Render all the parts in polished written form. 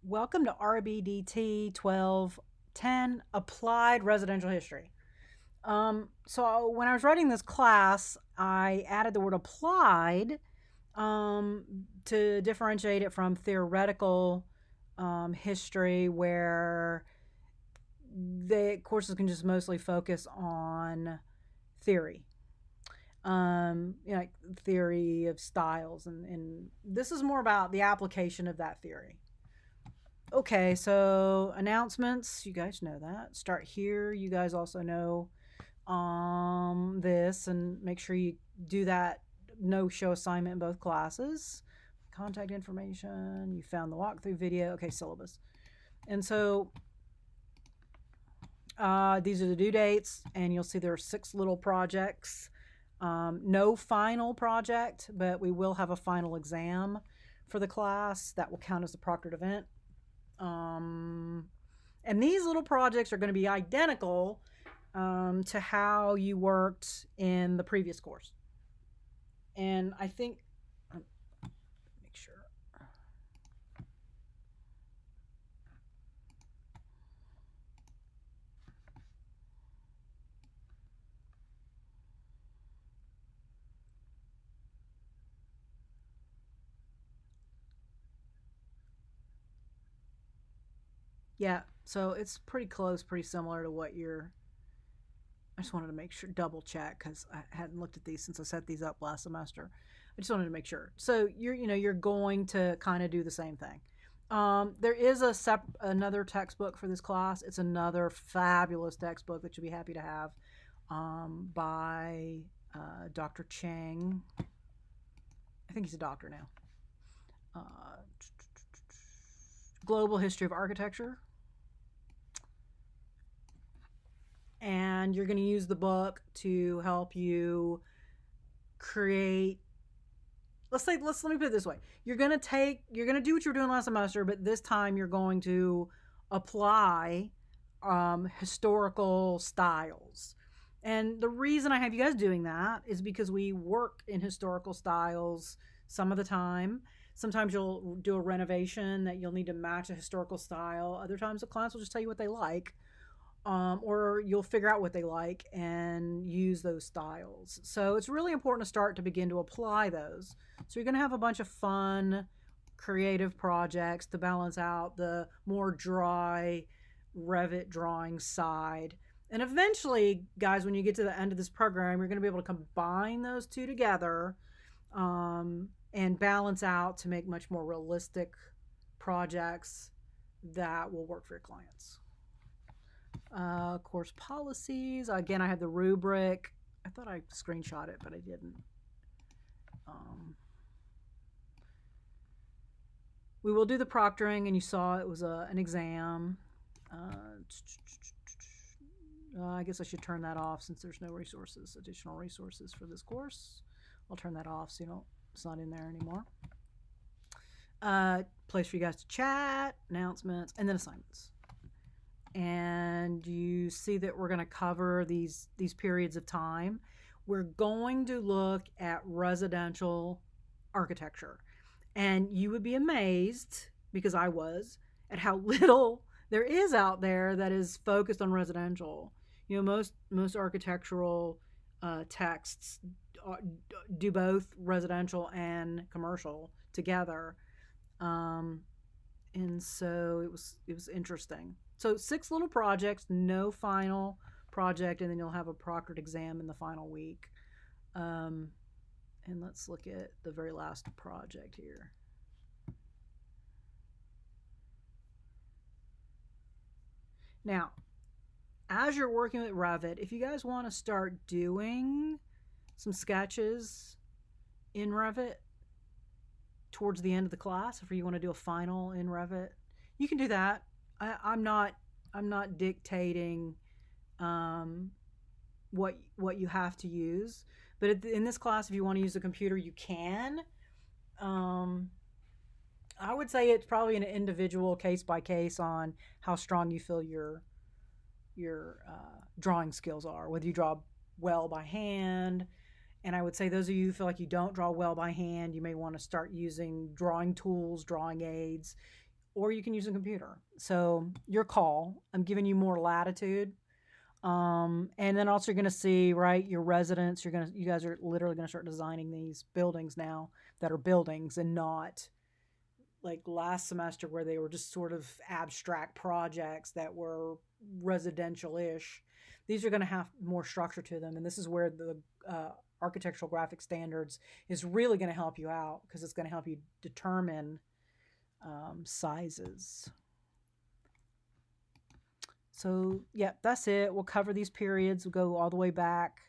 Welcome to RBDT 1210 Applied Residential History. So when I was writing this class, I added the word applied to differentiate it from theoretical history, where the courses can just mostly focus on theory. Like theory of styles, and this is more about the application of that theory. Okay, so announcements, you guys know that. Start here. You guys also know this, and make sure you do that no show assignment in both classes. Contact information, you found the walkthrough video. Okay, syllabus. And so these are the due dates, and you'll see there are 6 little projects. No final project, but we will have a final exam for the class that will count as the proctored event. And these little projects are going to be identical to how you worked in the previous course. And I think, make sure. Yeah, so it's pretty close, pretty similar to what you're. I just wanted to make sure, double check, because I hadn't looked at these since I set these up last semester. I just wanted to make sure. So you're going to kind of do the same thing. There is another textbook for this class. It's another fabulous textbook that you'll be happy to have by Dr. Chang. I think he's a doctor now. Global History of Architecture. And you're going to use the book to help you create. Let me put it this way. You're going to do what you were doing last semester, but this time you're going to apply historical styles. And the reason I have you guys doing that is because we work in historical styles some of the time. Sometimes you'll do a renovation that you'll need to match a historical style. Other times the class will just tell you what they like. Or you'll figure out what they like and use those styles. So it's really important to begin to apply those. So you're going to have a bunch of fun, creative projects to balance out the more dry Revit drawing side. And eventually, guys, when you get to the end of this program, you're going to be able to combine those two together and balance out to make much more realistic projects that will work for your clients. Course policies. Again, I have the rubric. I thought I screenshot it, but I didn't. We will do the proctoring, and you saw it was an exam. I guess I should turn that off since there's no additional resources for this course. I'll turn that off so it's not in there anymore. Place for you guys to chat, announcements, and then assignments. And you see that we're going to cover these periods of time. We're going to look at residential architecture. And you would be amazed, because I was, at how little there is out there that is focused on residential. Most architectural texts do both residential and commercial together. And so it was interesting. So 6 little projects, no final project, and then you'll have a proctored exam in the final week. And let's look at the very last project here. Now, as you're working with Revit, if you guys want to start doing some sketches in Revit towards the end of the class, if you want to do a final in Revit, you can do that. I'm not dictating what you have to use, but in this class, if you want to use a computer, you can. I would say it's probably an individual case by case on how strong you feel your drawing skills are, whether you draw well by hand. And I would say those of you who feel like you don't draw well by hand, you may want to start using drawing tools, drawing aids. or you can use a computer. So your call. I'm giving you more latitude. And then also you're going to see, right, your residents. You guys are literally going to start designing these buildings now that are buildings and not like last semester where they were just sort of abstract projects that were residential-ish. These are going to have more structure to them, and this is where the architectural graphic standards is really going to help you out because it's going to help you determine sizes. So yeah, that's it. We'll cover these periods. We'll go all the way back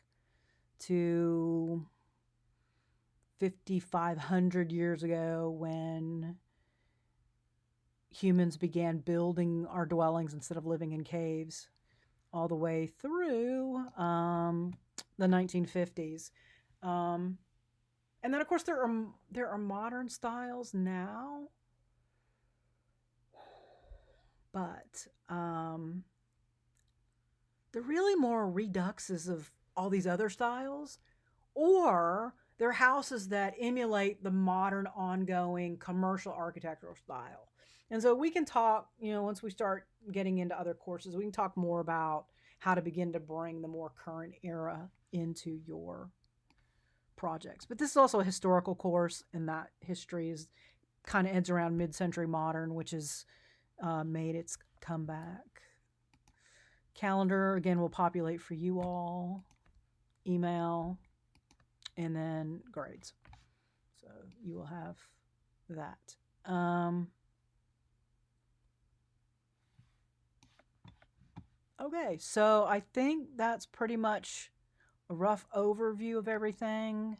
to 5,500 years ago when humans began building our dwellings instead of living in caves, all the way through the 1950s. And then, of course, there are modern styles now, but they're really more reduxes of all these other styles, or they're houses that emulate the modern, ongoing commercial architectural style. And so we can talk, once we start getting into other courses, we can talk more about how to begin to bring the more current era into your projects. But this is also a historical course, and that history is kind of ends around mid-century modern, which has made its comeback. Calendar, again, will populate for you all. Email, and then grades. So you will have that. Okay, so I think that's pretty much a rough overview of everything.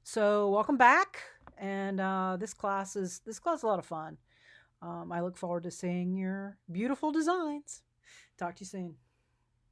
So welcome back, and this class is a lot of fun. I look forward to seeing your beautiful designs. Talk to you soon.